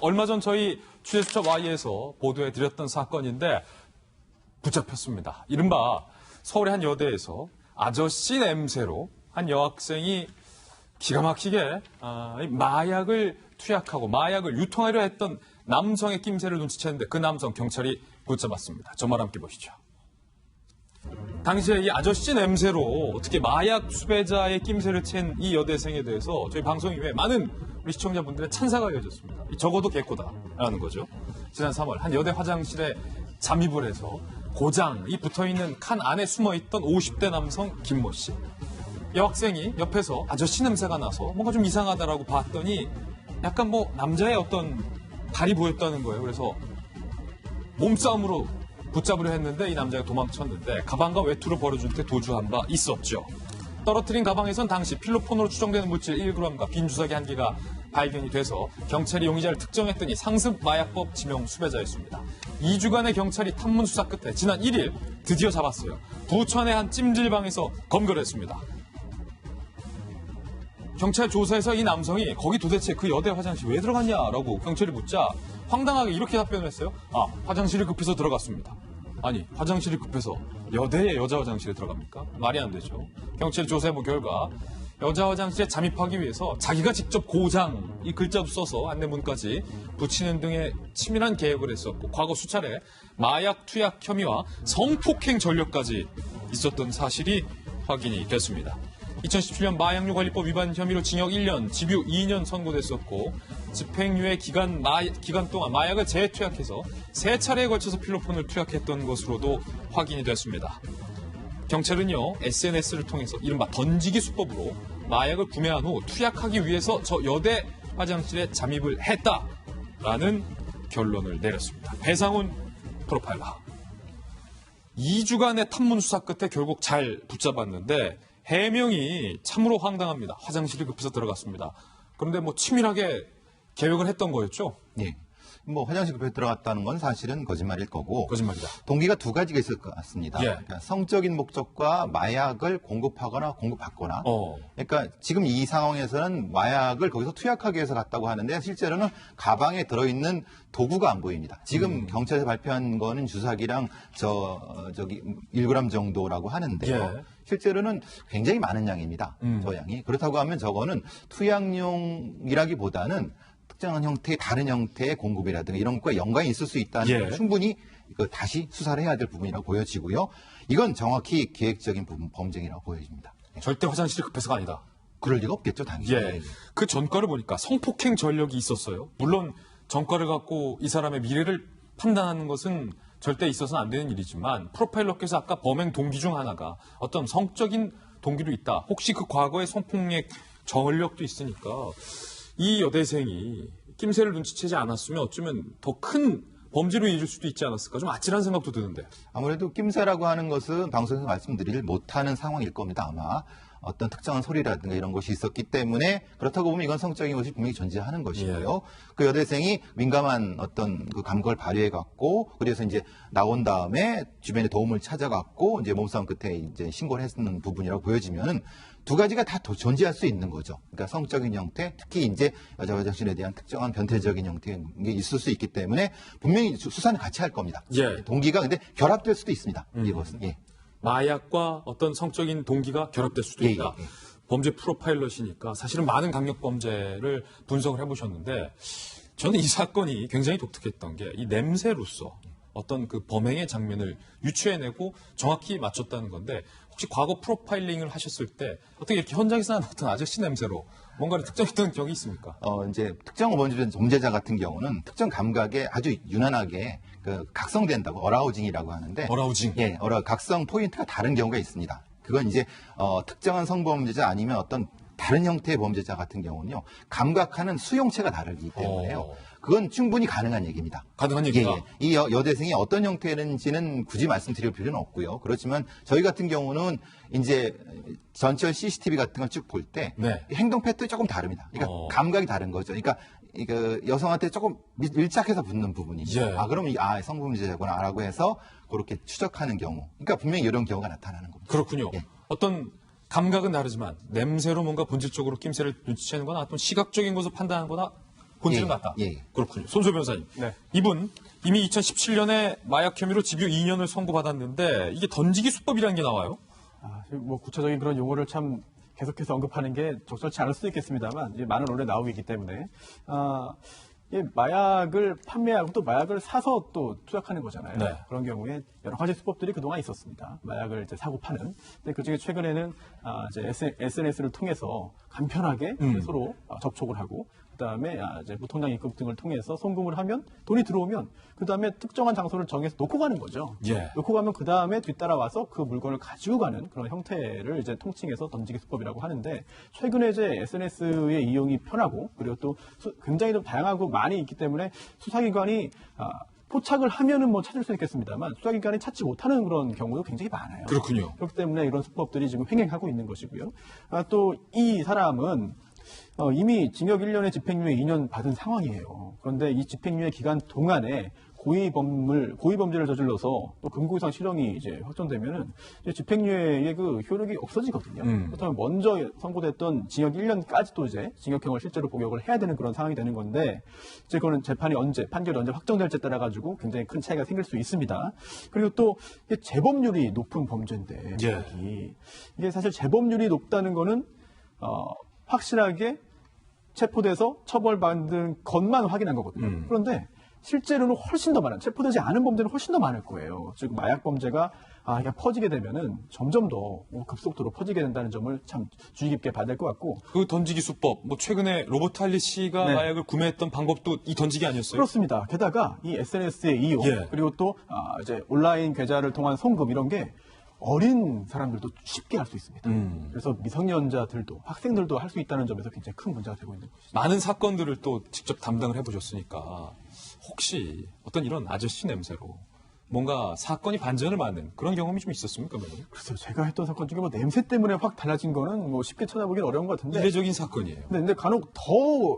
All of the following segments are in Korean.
얼마 전 저희 취재수첩 Y에서 보도해드렸던 사건인데 붙잡혔습니다. 이른바 서울의 한 여대에서 아저씨 냄새로 한 여학생이 기가 막히게 마약을 투약하고 마약을 유통하려 했던 남성의 낌새를 눈치챘는데 그 남성 경찰이 붙잡았습니다. 저말 함께 보시죠. 당시에 이 아저씨 냄새로 어떻게 마약 수배자의 낌새를 챈 이 여대생에 대해서 저희 방송 이후에 많은 우리 시청자분들의 찬사가 이어졌습니다. 적어도 개코다라는 거죠. 지난 3월 한 여대 화장실에 잠입을 해서 고장이 붙어있는 칸 안에 숨어있던 50대 남성 김모 씨. 여학생이 옆에서 아저씨 냄새가 나서 뭔가 좀 이상하다라고 봤더니 약간 남자의 어떤 발이 보였다는 거예요. 그래서 몸싸움으로 붙잡으려 했는데 이 남자가 도망쳤는데 가방과 외투를 벌어줄 때 도주한 바 있었죠. 떨어뜨린 가방에선 당시 필로폰으로 추정되는 물질 1g과 빈 주사기 1개가 발견이 돼서 경찰이 용의자를 특정했더니 상습 마약법 지명 수배자였습니다. 2주간의 경찰이 탐문 수사 끝에 지난 1일 드디어 잡았어요. 부천의 한 찜질방에서 검거를 했습니다. 경찰 조사에서 이 남성이 거기 도대체 그 여대 화장실 왜 들어갔냐라고 경찰이 묻자 황당하게 이렇게 답변을 했어요. 화장실이 급해서 들어갔습니다. 아니, 화장실이 급해서 여대의 여자 화장실에 들어갑니까? 말이 안 되죠. 경찰 조사해본 결과 여자 화장실에 잠입하기 위해서 자기가 직접 고장 이 글자도 써서 안내문까지 붙이는 등의 치밀한 계획을 했었고 과거 수차례 마약 투약 혐의와 성폭행 전력까지 있었던 사실이 확인이 됐습니다. 2017년 마약류관리법 위반 혐의로 징역 1년, 집유 2년 선고됐었고 집행유예 기간 동안 마약을 재투약해서 3차례에 걸쳐서 필로폰을 투약했던 것으로도 확인이 됐습니다. 경찰은요, SNS를 통해서 이른바 던지기 수법으로 마약을 구매한 후 투약하기 위해서 저 여대 화장실에 잠입을 했다라는 결론을 내렸습니다. 배상훈 프로파일러. 2주간의 탐문 수사 끝에 결국 잘 붙잡았는데 해명이 참으로 황당합니다. 화장실이 급해서 들어갔습니다. 그런데 치밀하게 계획을 했던 거였죠? 예. 화장실 급해서 들어갔다는 건 사실은 거짓말일 거고. 거짓말이다. 동기가 두 가지가 있을 것 같습니다. 예. 그러니까 성적인 목적과 마약을 공급하거나 공급받거나. 그러니까 지금 이 상황에서는 마약을 거기서 투약하기 위해서 갔다고 하는데 실제로는 가방에 들어있는 도구가 안 보입니다. 지금 경찰에서 발표한 거는 주사기랑 1g 정도라고 하는데요. 예. 실제로는 굉장히 많은 양입니다. 저 양이. 그렇다고 하면 저거는 투약용이라기보다는 특정한 형태의 다른 형태의 공급이라든가 이런 것과 연관이 있을 수 있다는 걸 충분히 다시 수사를 해야 될 부분이라고 보여지고요. 이건 정확히 계획적인 범죄라고 보여집니다. 절대 화장실이 급해서가 아니다. 그럴 리가 없겠죠, 당연히. 예. 그 전과를 보니까 성폭행 전력이 있었어요. 물론 전과를 갖고 이 사람의 미래를 판단하는 것은 절대 있어서는 안 되는 일이지만 프로파일러께서 아까 범행 동기 중 하나가 어떤 성적인 동기도 있다. 혹시 그 과거의 성폭력 전력도 있으니까 이 여대생이 낌새를 눈치채지 않았으면 어쩌면 더 큰 범죄로 이어질 수도 있지 않았을까. 좀 아찔한 생각도 드는데. 아무래도 낌새라고 하는 것은 방송에서 말씀드리지 못하는 상황일 겁니다. 아마 어떤 특정한 소리라든가 이런 것이 있었기 때문에 그렇다고 보면 이건 성적인 것이 분명히 존재하는 것이고요. 그 여대생이 민감한 어떤 그 감각을 발휘해 갖고 그래서 이제 나온 다음에 주변에 도움을 찾아갖고 이제 몸싸움 끝에 이제 신고를 했는 부분이라고 보여지면은 두 가지가 다 존재할 수 있는 거죠. 그러니까 성적인 형태, 특히 이제 여자 화장실에 대한 특정한 변태적인 형태가 있을 수 있기 때문에 분명히 수사는 같이 할 겁니다. 예. 동기가 근데 결합될 수도 있습니다. 이것은. 예. 마약과 어떤 성적인 동기가 결합될 수도 있다. 예. 범죄 프로파일러시니까 사실은 많은 강력 범죄를 분석을 해보셨는데 저는 이 사건이 굉장히 독특했던 게 이 냄새로서 어떤 그 범행의 장면을 유추해내고 정확히 맞췄다는 건데 혹시 과거 프로파일링을 하셨을 때 어떻게 이렇게 현장에서 나는 어떤 아저씨 냄새로 뭔가를 특정했던 기억이 있습니까? 이제 특정 범죄자 같은 경우는 특정 감각에 아주 유난하게 각성된다고 어라우징이라고 하는데. 어라우징. 예, 각성 포인트가 다른 경우가 있습니다. 그건 이제 특정한 성범죄자 아니면 어떤 다른 형태의 범죄자 같은 경우는요, 감각하는 수용체가 다르기 때문에요. 그건 충분히 가능한 얘기입니다. 가능한 얘기다. 예, 이 여대생이 어떤 형태인지는 굳이 말씀드릴 필요는 없고요. 그렇지만 저희 같은 경우는 이제 전철 CCTV 같은 걸 쭉 볼 때 행동 패턴이 조금 다릅니다. 그러니까 감각이 다른 거죠. 그러니까 여성한테 조금 밀착해서 붙는 부분이죠. 예. 그러면 성범죄자구나라고 해서 그렇게 추적하는 경우. 그러니까 분명히 이런 경우가 나타나는 겁니다. 그렇군요. 예. 어떤 감각은 다르지만 냄새로 뭔가 본질적으로 낌새를 눈치채는 거나 어떤 시각적인 것을 판단하는 거나 본질은 예, 같다. 예. 그렇군요. 손소 변호사님. 네. 이분 이미 2017년에 마약 혐의로 집유 2년을 선고받았는데 이게 던지기 수법이라는 게 나와요. 뭐 구체적인 그런 용어를 참 계속해서 언급하는 게 적절치 않을 수도 있겠습니다만 이제 많은 논에 나오고 있기 때문에 이 마약을 판매하고 또 마약을 사서 또 투약하는 거잖아요. 네. 그런 경우에 여러 가지 수법들이 그동안 있었습니다. 마약을 이제 사고 파는. 근데 그중에 최근에는 이제 SNS를 통해서 간편하게 서로 접촉을 하고 그다음에 이제 무통장 입금 등을 통해서 송금을 하면 돈이 들어오면 그다음에 특정한 장소를 정해서 놓고 가는 거죠. 예. 놓고 가면 그다음에 뒤따라와서 그 물건을 가지고 가는 그런 형태를 이제 통칭해서 던지기 수법이라고 하는데 최근에 이제 SNS의 이용이 편하고 그리고 또 굉장히 좀 다양하고 많이 있기 때문에 수사기관이 포착을 하면은 뭐 찾을 수 있겠습니다만 수사기관이 찾지 못하는 그런 경우도 굉장히 많아요. 그렇군요. 그렇기 때문에 이런 수법들이 지금 횡행하고 있는 것이고요. 또 이 사람은 이미 징역 1년에 집행유예 2년 받은 상황이에요. 그런데 이 집행유예 기간 동안에 고의범죄를 저질러서 또 금고 이상 실형이 이제 확정되면은 이제 집행유예의 그 효력이 없어지거든요. 그렇다면 먼저 선고됐던 징역 1년까지도 이제 징역형을 실제로 복역을 해야 되는 그런 상황이 되는 건데 이제 그거는 재판이 판결이 언제 확정될지에 따라 가지고 굉장히 큰 차이가 생길 수 있습니다. 그리고 또 이게 재범률이 높은 범죄인데 예. 이게 사실 재범률이 높다는 거는 확실하게 체포돼서 처벌받은 것만 확인한 거거든요. 그런데 실제로는 훨씬 더 많은, 체포되지 않은 범죄는 훨씬 더 많을 거예요. 즉 마약 범죄가 그냥 퍼지게 되면은 점점 더 급속도로 퍼지게 된다는 점을 참 주의 깊게 봐야 될 것 같고. 그 던지기 수법, 뭐 최근에 로버트 할리 씨가 네. 마약을 구매했던 방법도 이 던지기 아니었어요? 그렇습니다. 게다가 이 SNS의 이용 예. 그리고 또 이제 온라인 계좌를 통한 송금 이런 게 어린 사람들도 쉽게 할 수 있습니다. 그래서 미성년자들도 학생들도 할 수 있다는 점에서 굉장히 큰 문제가 되고 있는 것이죠. 많은 사건들을 또 직접 담당을 해보셨으니까 혹시 어떤 이런 아저씨 냄새로 뭔가 사건이 반전을 맞는 그런 경험이 좀 있었습니까? 글쎄요, 제가 했던 사건 중에 뭐 냄새 때문에 확 달라진 거는 뭐 쉽게 찾아보긴 어려운 것 같은데. 이례적인 사건이에요. 근데 간혹 더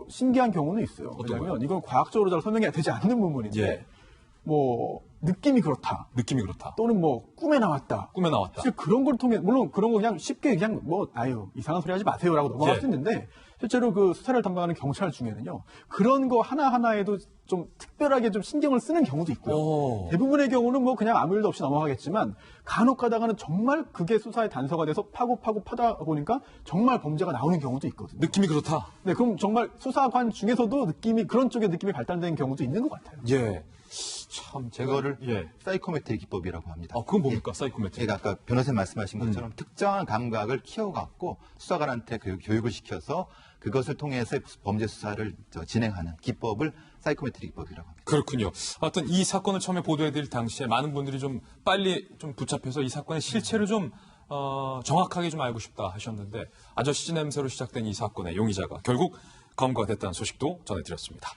신기한 경우는 있어요. 왜냐하면 이건 과학적으로 잘 설명이 되지 않는 부분인데, 예. 뭐 느낌이 그렇다. 느낌이 그렇다. 또는 뭐 꿈에 나왔다. 꿈에 나왔다. 사실 그런 걸 통해 물론 그런 거 그냥 쉽게 그냥 뭐 이상한 소리 하지 마세요라고 넘어갈 예. 수 있는데 실제로 그 수사를 담당하는 경찰 중에는요 그런 거 하나 하나에도 좀 특별하게 좀 신경을 쓰는 경우도 있고요. 오. 대부분의 경우는 뭐 그냥 아무 일도 없이 넘어가겠지만 간혹 가다가는 정말 그게 수사의 단서가 돼서 파고 파다 보니까 정말 범죄가 나오는 경우도 있거든요. 느낌이 그렇다. 네, 그럼 정말 수사관 중에서도 그런 쪽의 느낌이 발달되는 경우도 있는 것 같아요. 예. 참 제가 그거를 사이코메트릭 기법이라고 합니다. 그건 뭡니까? 사이코메트릭. 제가 아까 변호사님 말씀하신 것처럼 특정한 감각을 키워갖고 수사관한테 교육을 시켜서 그것을 통해서 범죄 수사를 진행하는 기법을 사이코메트릭 기법이라고 합니다. 그렇군요. 하여튼 이 사건을 처음에 보도해드릴 당시에 많은 분들이 좀 빨리 좀 붙잡혀서 이 사건의 실체를 좀 정확하게 좀 알고 싶다 하셨는데 아저씨 냄새로 시작된 이 사건의 용의자가 결국 검거됐다는 소식도 전해드렸습니다.